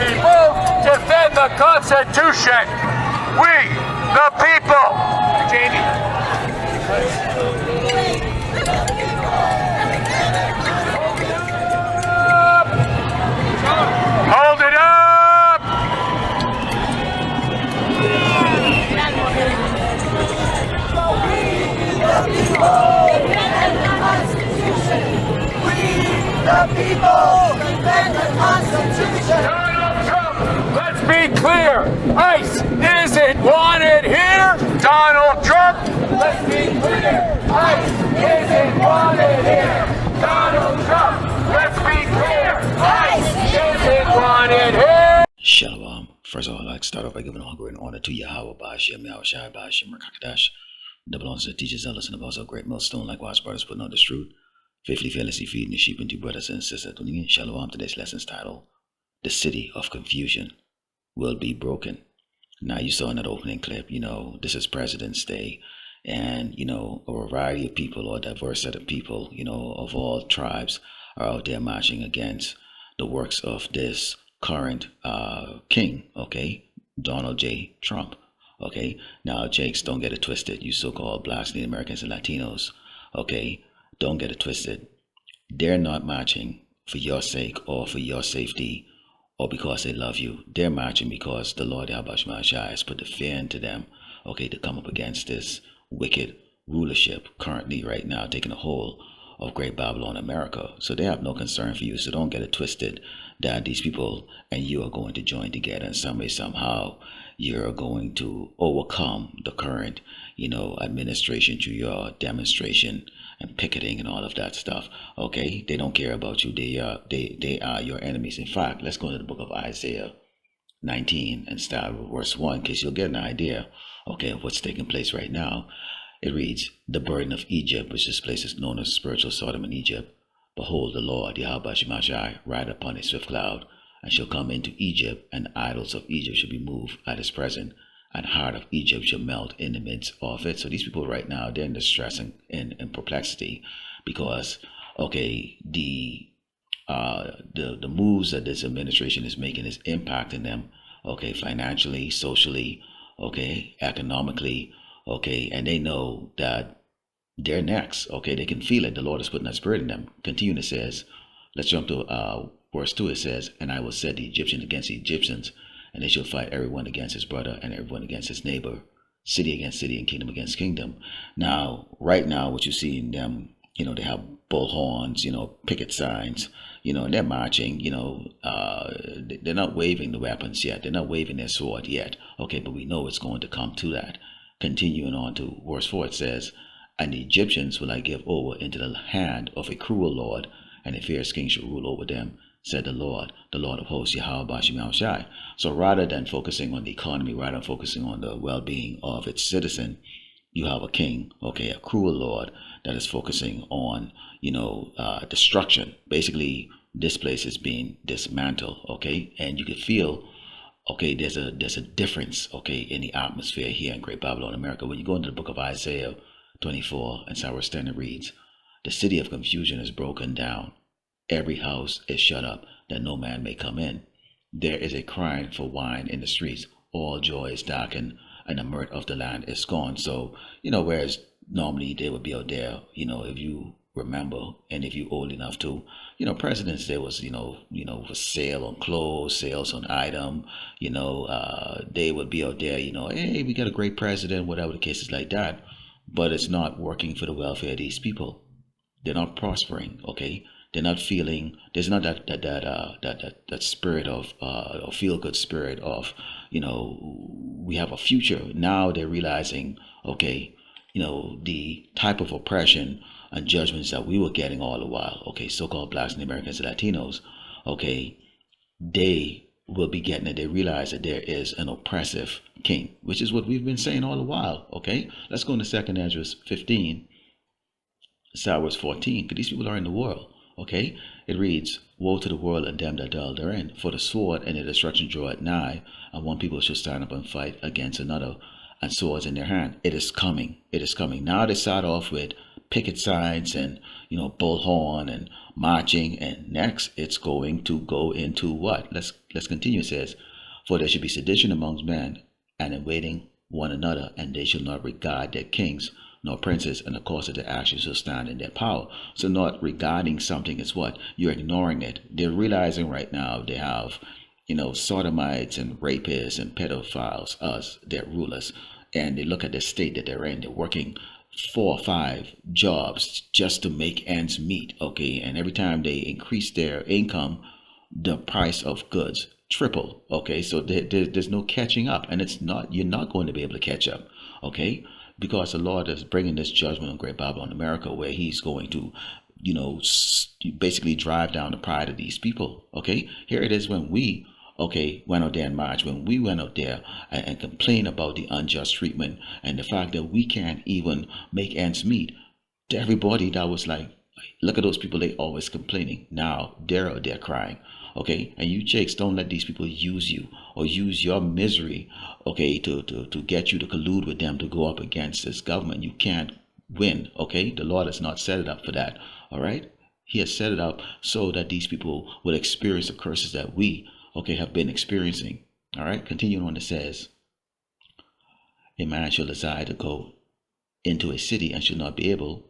people defend the Constitution. We, the people. Jamie. Hold it up! The people defend the Constitution. Donald Trump, let's be clear. ICE isn't wanted here. Donald Trump, let's be clear. ICE isn't wanted here. Donald Trump, let's be clear. ICE isn't wanted here. Shalom. First of all, I'd like to start off by giving all great honor to Yahweh, Ba'ashem, Yahushua, Ba'ashem, Rakakadash. The belongs to the teachers, elders, and the boss of great millstone, likewise brothers putting on the truth. Faithfully, fearlessly feeding the sheep into brothers and sisters. Tuning in. Shalom. Today's lesson's title, The City of Confusion Will Be Broken. Now, you saw in that opening clip, this is President's Day. And, a variety of people or a diverse set of people, of all tribes are out there marching against the works of this current king, okay, Donald J. Trump, okay. Now, Jakes, don't get it twisted. You so-called blacks, Native Americans, and Latinos, okay, don't get it twisted. They're not marching for your sake or for your safety or because they love you. They're marching because the Lord Yahweh has put the fear into them, okay, to come up against this wicked rulership currently right now taking a hold of Great Babylon, America. So they have no concern for you. So don't get it twisted that these people and you are going to join together in some way, somehow. You're going to overcome the current, administration through your demonstration and picketing and all of that stuff. Okay, they don't care about you. They are your enemies. In fact, let's go into the book of Isaiah 19 and start with verse 1, in case you'll get an idea, okay, of what's taking place right now. It reads, "The burden of Egypt, which this place is known as spiritual Sodom and Egypt. Behold, the Lord, Yahweh Shemashai, ride upon a swift cloud, and shall come into Egypt, and the idols of Egypt shall be moved at his presence, and heart of Egypt shall melt in the midst of it." So these people right now, they're in distress and perplexity because, okay, the moves that this administration is making is impacting them, okay, financially, socially, okay, economically, okay, and they know that they're next, okay, they can feel it. The Lord is putting that spirit in them. Continue, it says, let's jump to verse 2. It says, "And I will set the Egyptians against the Egyptians, and they shall fight everyone against his brother and everyone against his neighbor, city against city and kingdom against kingdom." Now, right now, what you see in them, they have bullhorns, picket signs, and they're marching, they're not waving the weapons yet. They're not waving their sword yet. Okay, but we know it's going to come to that. Continuing on to verse 4, it says, "And the Egyptians will I give over into the hand of a cruel lord, and a fierce king shall rule over them, said the Lord of hosts, Yahweh Ba'ashem Yahushai." So rather than focusing on the economy, rather than focusing on the well-being of its citizen, you have a king, okay, a cruel lord that is focusing on, destruction. Basically, this place is being dismantled, okay, and you can feel, okay, there's a difference, okay, in the atmosphere here in Great Babylon, America. When you go into the book of Isaiah 24 and Sarah Standard reads, "The city of confusion is broken down. Every house is shut up, that no man may come in. There is a crying for wine in the streets. All joy is darkened, and the mirth of the land is gone." So, whereas normally they would be out there, if you remember, and if you're old enough to, President's Day was, for sale on clothes, sales on item, they would be out there, hey, we got a great president, whatever the case is like that. But it's not working for the welfare of these people. They're not prospering, okay? They're not feeling, there's not that spirit of, or feel good spirit of, we have a future. Now they're realizing, okay, the type of oppression and judgments that we were getting all the while, okay, so-called blacks and Americans and Latinos, okay, they will be getting it. They realize that there is an oppressive king, which is what we've been saying all the while, okay? Let's go into 2 Ezra 15, verse 14, because these people are in the world, okay? It reads, "Woe to the world and them that dwell therein, for the sword and the destruction draweth nigh, and one people shall stand up and fight against another, and swords in their hand." It is coming. It is coming. Now they start off with picket signs and, bullhorn and marching. And next, it's going to go into what? Let's continue. It says, for there should be sedition amongst men, and in waiting one another, and they shall not regard their kings nor princes, and the cause of their actions shall stand in their power. So not regarding something is what? You're ignoring it. They're realizing right now they have, sodomites and rapists and pedophiles as their rulers. And they look at the state that they're in. They're working 4 or 5 jobs just to make ends meet. Okay. And every time they increase their income, the price of goods triple. Okay. So there's no catching up, and you're not going to be able to catch up. Okay. Because the Lord is bringing this judgment on Great Babylon America, where he's going to, basically drive down the pride of these people. Okay. Here it is when we, went out there in March, when we went out there and complained about the unjust treatment and the fact that we can't even make ends meet. To everybody that was like, look at those people, they always complaining. Now they're out there crying. Okay, and you jakes, don't let these people use you or use your misery, to get you to collude with them to go up against this government. You can't win. Okay, the Lord has not set it up for that. All right, he has set it up so that these people will experience the curses that we, have been experiencing. All right, continuing on, it says, a man shall desire to go into a city and shall not be able,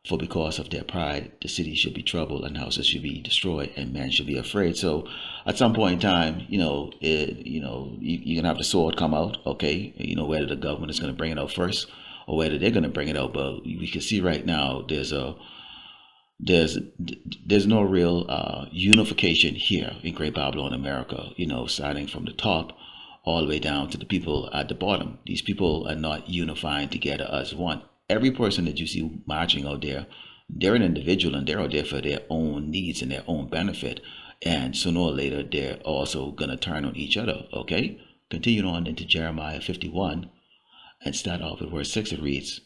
for because of their pride, the city should be troubled and houses should be destroyed and men should be afraid. So at some point in time, you're going to have the sword come out, whether the government is going to bring it out first or whether they're going to bring it out. But we can see right now there's no real unification here in Great Babylon America, starting from the top all the way down to the people at the bottom. These people are not unifying together as one. Every person that you see marching out there, they're an individual and they're out there for their own needs and their own benefit. And sooner or later, they're also going to turn on each other. Okay? Continuing on into Jeremiah 51 and start off with verse 6. It reads,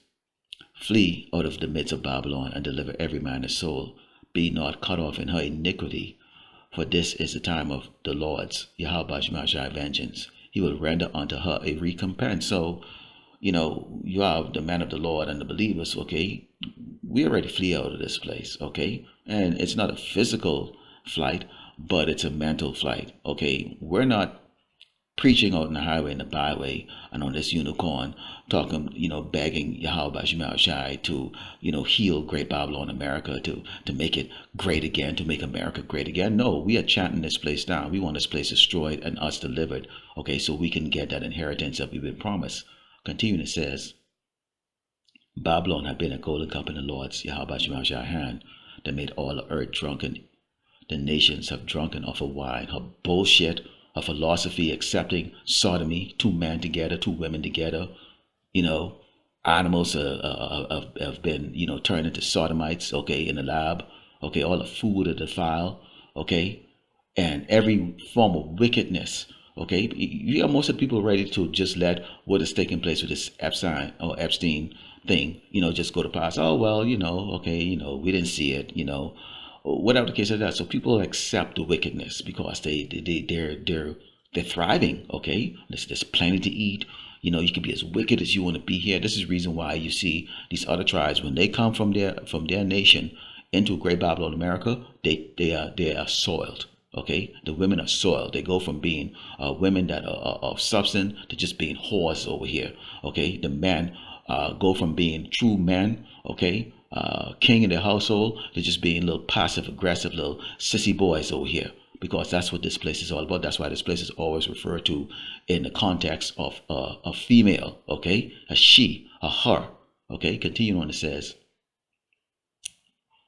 flee out of the midst of Babylon and deliver every man his soul. Be not cut off in her iniquity, for this is the time of the Lord's, Yahweh Shemashai, vengeance. He will render unto her a recompense. So, you have the man of the Lord and the believers, we already flee out of this place, and it's not a physical flight, but it's a mental flight, we're not preaching out on the highway and the byway and on this unicorn talking, begging Yahweh Shai to, heal Great Babylon America, to make it great again, to make America great again. No, we are chanting this place down. We want this place destroyed and us delivered, so we can get that inheritance that we've been promised. Continuing, it says, Babylon had been a golden cup in the Lord's, Yahweh Shemashai, hand that made all the earth drunken. The nations have drunken of her wine, her bullshit, her philosophy, accepting sodomy, 2 men together, 2 women together. Animals have been, turned into sodomites, in the lab. All the food are defiled, and every form of wickedness. You have most of the people ready to just let what is taking place with this Epstein thing, just go to pass. Oh, well, we didn't see it, whatever the case is that. So people accept the wickedness because they're thriving. There's plenty to eat. You can be as wicked as you want to be here. This is the reason why you see these other tribes, when they come from their nation into Great Babylon America, they are soiled. The women are soiled. They go from being women that are of substance to just being whores over here. The men go from being true men, king in their household, to just being little passive aggressive little sissy boys over here, because that's what this place is all about. That's why this place is always referred to in the context of a female, a she, a her. Continuing on, it says,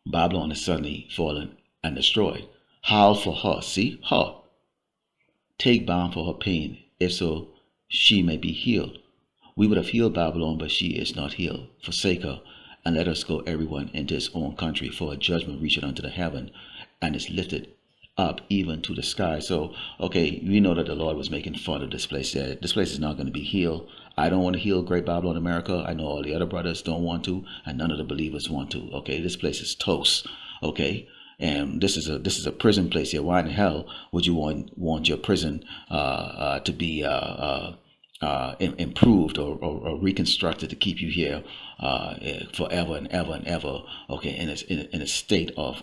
Babylon is suddenly fallen and destroyed. Howl for her, see her. Take balm for her pain, if so she may be healed. We would have healed Babylon, but she is not healed. Forsake her, and let us go everyone into his own country, for a judgment reacheth unto the heaven, and is lifted up even to the sky. So, we know that the Lord was making fun of this place. This place is not going to be healed. I don't want to heal Great Babylon America. I know all the other brothers don't want to, and none of the believers want to. This place is toast. And this is a prison place here. Why in the hell would you want your prison to be improved or reconstructed to keep you here forever and ever and ever, okay, in a state of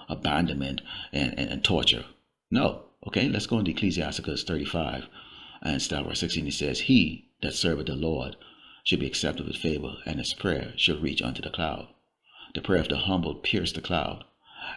abandonment and torture. No, okay, let's go into Ecclesiasticus 35 and start verse 16. It says, he that serveth the Lord should be accepted with favor, and his prayer should reach unto the cloud. The prayer of the humble pierce the cloud,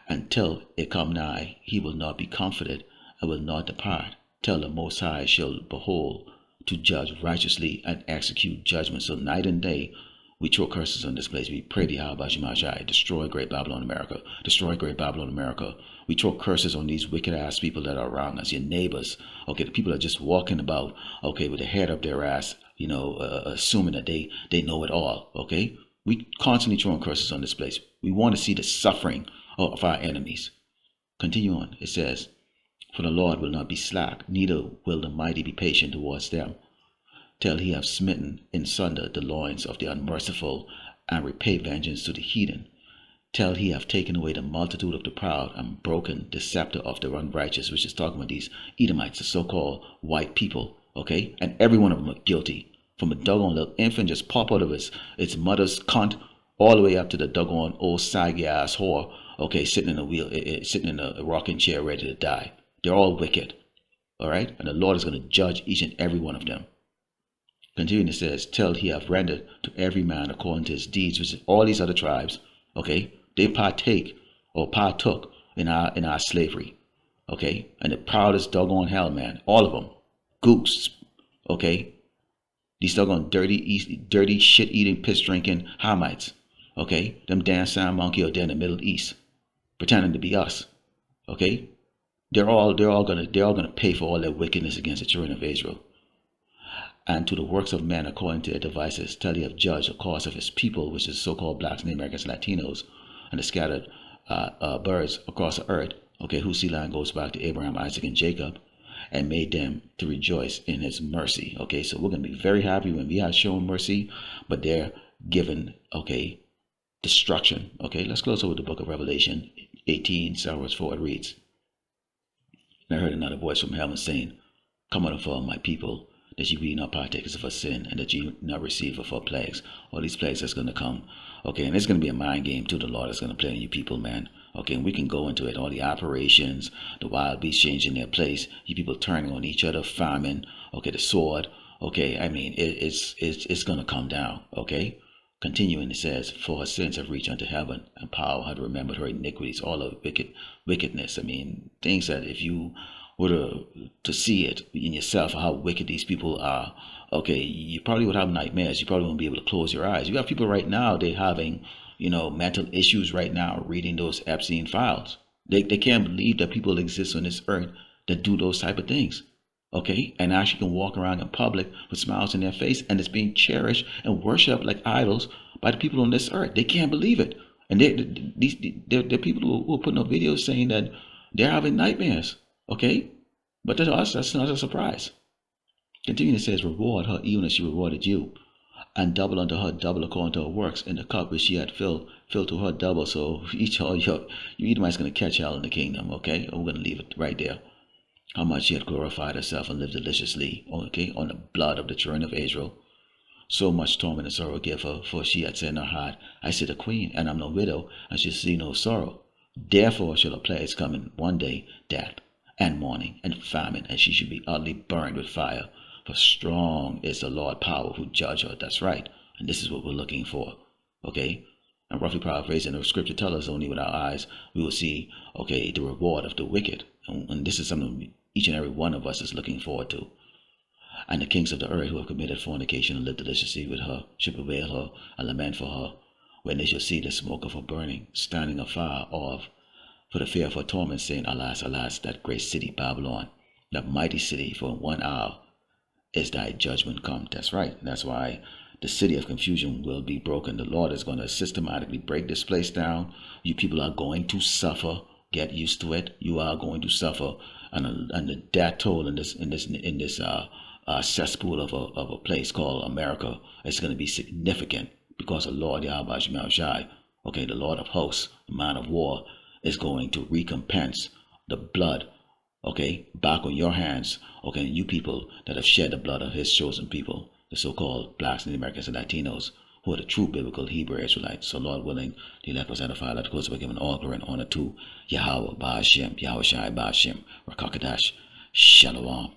until it come nigh, he will not be comforted and will not depart, till the Most High shall behold to judge righteously and execute judgment. So night and day, we throw curses on this place. We pray the Yahweh Shemashai, destroy Great Babylon America, destroy Great Babylon America. We throw curses on these wicked ass people that are around us, your neighbors, okay, the people that are just walking about, okay, with their head up their ass, assuming that they know it all, okay. We constantly throwing curses on this place. We want to see the suffering of our enemies. Continue on. It says, for the Lord will not be slack, neither will the mighty be patient towards them, till he have smitten in sunder the loins of the unmerciful, and repay vengeance to the heathen, till he have taken away the multitude of the proud, and broken the scepter of the unrighteous, which is talking about these Edomites, the so-called white people, okay? And every one of them are guilty. From a doggone little infant just pop out of its mother's cunt, all the way up to the doggone old saggy ass whore, okay, sitting in a rocking chair ready to die. They're all wicked, all right? And the Lord is going to judge each and every one of them. Continuing, it says, till he have rendered to every man according to his deeds, which is all these other tribes, okay? They partake or partook in our slavery, okay? And the proudest doggone hell, man, all of them, goose, okay? These doggone dirty shit-eating, piss-drinking Hamites, okay? Them damn sand monkey out there in the Middle East, pretending to be us, okay? They're all gonna pay for all their wickedness against the children of Israel. And to the works of men according to their devices, till he have judged the cause of his people, which is so-called blacks, Native Americans, Latinos, and the scattered birds across the earth, okay, whose sea line goes back to Abraham, Isaac, and Jacob, and made them to rejoice in his mercy. Okay, so we're going to be very happy when we have shown mercy, but they're given, okay, destruction. Okay, let's close over the book of Revelation 18, verse 4. It reads, and I heard another voice from heaven saying, come out of all my people, that ye be not partakers of a sin, and that ye not receive of our plagues. All these plagues that's going to come. Okay, and it's going to be a mind game too. The Lord is going to play on you people, man. Okay, and we can go into it. All the operations, the wild beasts changing their place, you people turning on each other, famine. Okay, the sword. Okay, I mean, it's going to come down. Okay, continuing, it says, for her sins have reached unto heaven, and power had remembered her iniquities, all of wickedness. I mean, things that if you were to see it in yourself, how wicked these people are, okay, you probably would have nightmares. You probably won't be able to close your eyes. You have people right now, they're having, mental issues right now reading those Epstein files. They can't believe that people exist on this earth that do those type of things, okay, and actually can walk around in public with smiles on their face, and it's being cherished and worshipped like idols by the people on this earth. They can't believe it. And they're people who are putting up videos saying that they're having nightmares. Okay, but to us, that's not a surprise. Continuing, it says, reward her even as she rewarded you, and double unto her double according to her works, in the cup which she had filled to her double. So each of you Edomites going to catch hell in the kingdom. Okay, we're going to leave it right there. How much she had glorified herself and lived deliciously, okay, on the blood of the children of Israel. So much torment and sorrow give her, for she had said in her heart, I sit a queen, and I'm no widow, and shall see no sorrow. Therefore shall her plagues come in one day, death, and mourning, and famine, and she should be utterly burned with fire. For strong is the Lord power who judge her. That's right. And this is what we're looking for. Okay? And roughly paraphrasing, the scripture tells us only with our eyes we will see, okay, the reward of the wicked. And this is something each and every one of us is looking forward to. And the kings of the earth who have committed fornication and lived deliciously with her shall bewail her and lament for her, when they shall see the smoke of her burning, standing afar off, for the fear of her torment, saying, alas, alas, that great city Babylon, that mighty city, for in 1 hour is thy judgment come. That's right. That's why the city of confusion will be broken. The Lord is going to systematically break this place down. You people are going to suffer. Get used to it. You are going to suffer, and the death toll in this cesspool of a place called America is going to be significant, because the Lord Yahweh Shai, okay, the Lord of hosts, the man of war, is going to recompense the blood okay, back on your hands, okay, you people that have shed the blood of his chosen people, the so-called blacks and Americans and Latinos, who are the true biblical Hebrew Israelites. So Lord willing, the elect was edified, let us be given all glory and honor to Yahweh, Ba'ashem, Yahweh Shai, Ba'ashem, Rakakadash, Shalom.